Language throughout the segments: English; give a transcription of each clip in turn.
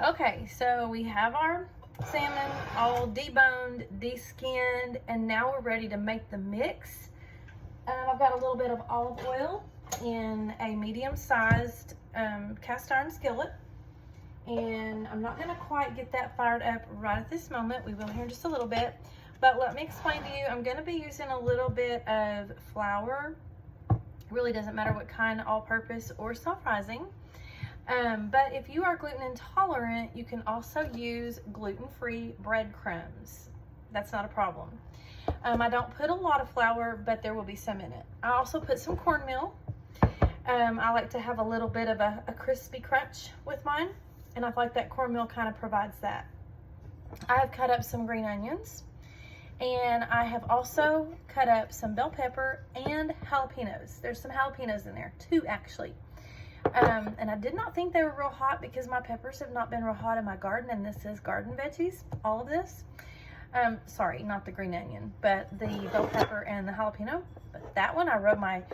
Okay, so we have our salmon all deboned, deskinned, and now we're ready to make the mix. I've got a little bit of olive oil in a medium-sized cast iron skillet, and I'm not going to quite get that fired up right at this moment. We will here in just a little bit, but let me explain to you. I'm going to be using a little bit of flour. It really doesn't matter what kind, all-purpose or self-rising. But if you are gluten intolerant, you can also use gluten-free breadcrumbs. That's not a problem. I don't put a lot of flour, but there will be some in it. I also put some cornmeal. I like to have a little bit of a crispy crunch with mine, and I feel like that cornmeal kind of provides that. I have cut up some green onions, and I have also cut up some bell pepper and jalapenos. There's some jalapenos in there, 2 actually. And I did not think they were real hot because my peppers have not been real hot in my garden, and this is garden veggies, all of this. Sorry, not the green onion, but the bell pepper and the jalapeno. But that one, I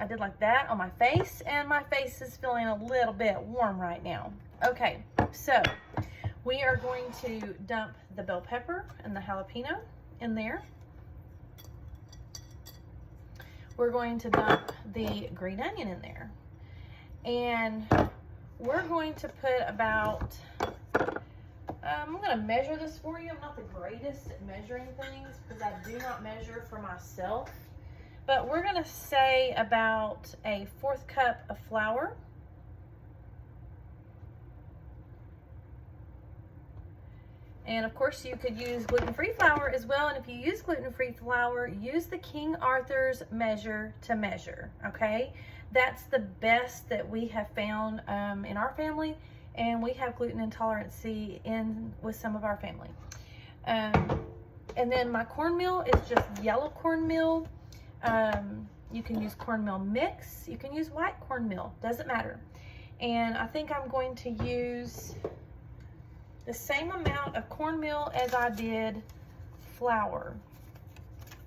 did like that on my face, and my face is feeling a little bit warm right now. Okay, so we are going to dump the bell pepper and the jalapeno in there. We're going to dump the green onion in there. And we're going to put about, I'm going to measure this for you. I'm not the greatest at measuring things because I do not measure for myself. But we're going to say about a 1/4 cup of flour. And of course you could use gluten-free flour as well. And if you use gluten-free flour, use the King Arthur's measure to measure, okay? That's the best that we have found in our family, and we have gluten intolerancy with some of our family. And then my cornmeal is just yellow cornmeal. You can use cornmeal mix. You can use white cornmeal, doesn't matter. And I think I'm going to use the same amount of cornmeal as I did flour.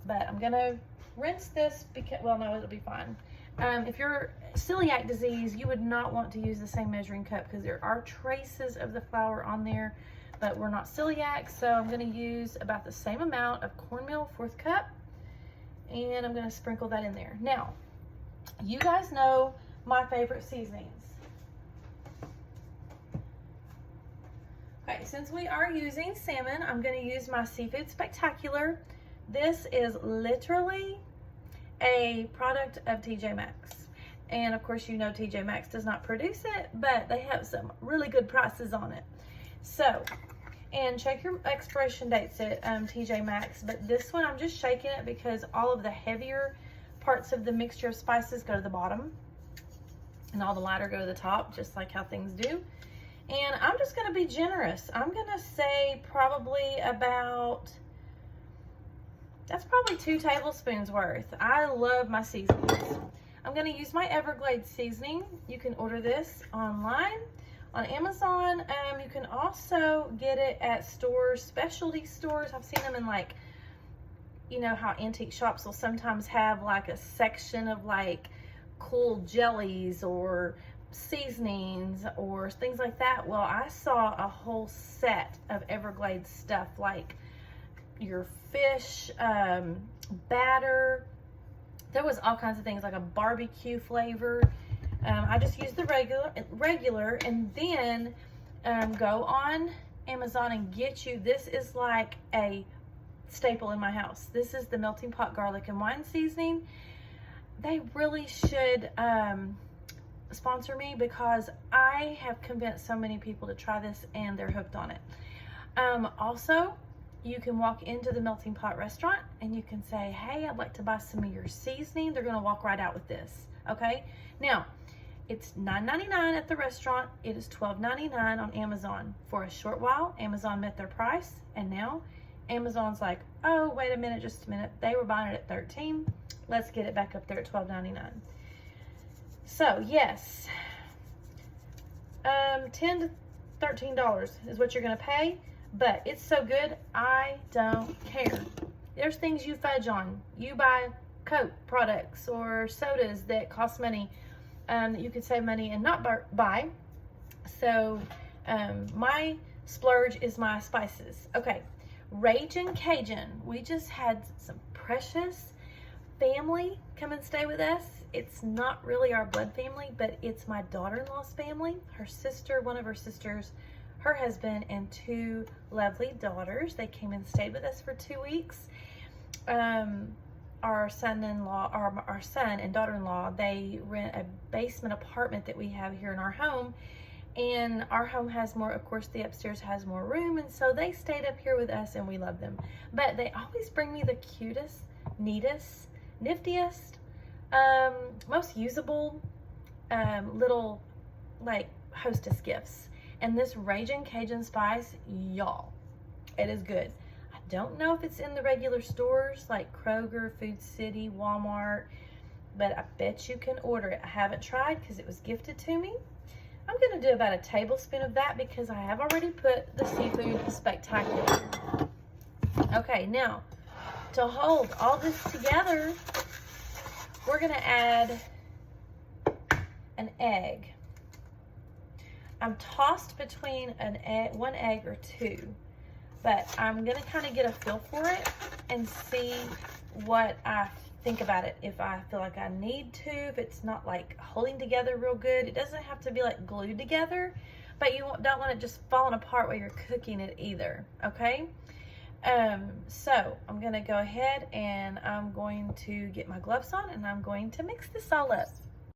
But I'm gonna rinse this because, well, no, it'll be fine. If you're celiac disease, you would not want to use the same measuring cup because there are traces of the flour on there, but we're not celiac, so I'm gonna use about the same amount of cornmeal, 1/4 cup, and I'm gonna sprinkle that in there. Now, you guys know my favorite seasonings. Okay, since we are using salmon, I'm gonna use my Seafood Spectacular. This is literally a product of TJ Maxx. And of course, you know TJ Maxx does not produce it, but they have some really good prices on it. So, and check your expiration dates at TJ Maxx, but this one I'm just shaking it because all of the heavier parts of the mixture of spices go to the bottom and all the lighter go to the top, just like how things do. And I'm just gonna be generous. I'm gonna say probably about, that's probably 2 tablespoons worth. I love my seasonings. I'm gonna use my Everglades seasoning. You can order this online on Amazon. You can also get it at stores, specialty stores. I've seen them in, like, you know how antique shops will sometimes have like a section of like cool jellies or seasonings or things like that. Well, I saw a whole set of Everglades stuff, like your fish batter. There was all kinds of things, like a barbecue flavor. I just used the regular, and then go on Amazon and get you, this is like a staple in my house. This is the melting pot garlic and wine seasoning. They really should sponsor me because I have convinced so many people to try this and they're hooked on it. Also, you can walk into the Melting Pot restaurant and you can say, hey, I'd like to buy some of your seasoning. They're gonna walk right out with this, okay? Now, it's $9.99 at the restaurant. It is $12.99 on Amazon. For a short while, Amazon met their price, and now Amazon's like, oh, wait a minute, just a minute. They were buying it at $13. Let's get it back up there at $12.99. So yes, $10 to $13 is what you're gonna pay, but it's so good, I don't care. There's things you fudge on. You buy Coke products or sodas that cost money, that you could save money and not buy. So My splurge is my spices. Okay, Ragin' Cajun. We just had some precious family come and stay with us. It's not really our blood family, but it's my daughter-in-law's family. Her sister, one of her sisters, her husband, and two lovely daughters. They came and stayed with us for 2 weeks. Our son-in-law, our son and daughter-in-law, they rent a basement apartment that we have here in our home. And our home has more, of course, the upstairs has more room. And so they stayed up here with us and we love them. But they always bring me the cutest, neatest, niftiest, most usable little like hostess gifts. And this Ragin' Cajun spice, y'all, it is good. I don't know if it's in the regular stores like Kroger, Food City, Walmart, but I bet you can order it. I haven't tried because it was gifted to me. I'm going to do about a tablespoon of that because I have already put the seafood spectacular. Okay, now to hold all this together, we're going to add an egg. I'm tossed between one egg or two, but I'm going to kind of get a feel for it and see what I think about it. If I feel like I need to, if it's not like holding together real good. It doesn't have to be like glued together, but you don't want it just falling apart while you're cooking it either, okay? So I'm gonna go ahead and I'm going to get my gloves on and I'm going to mix this all up.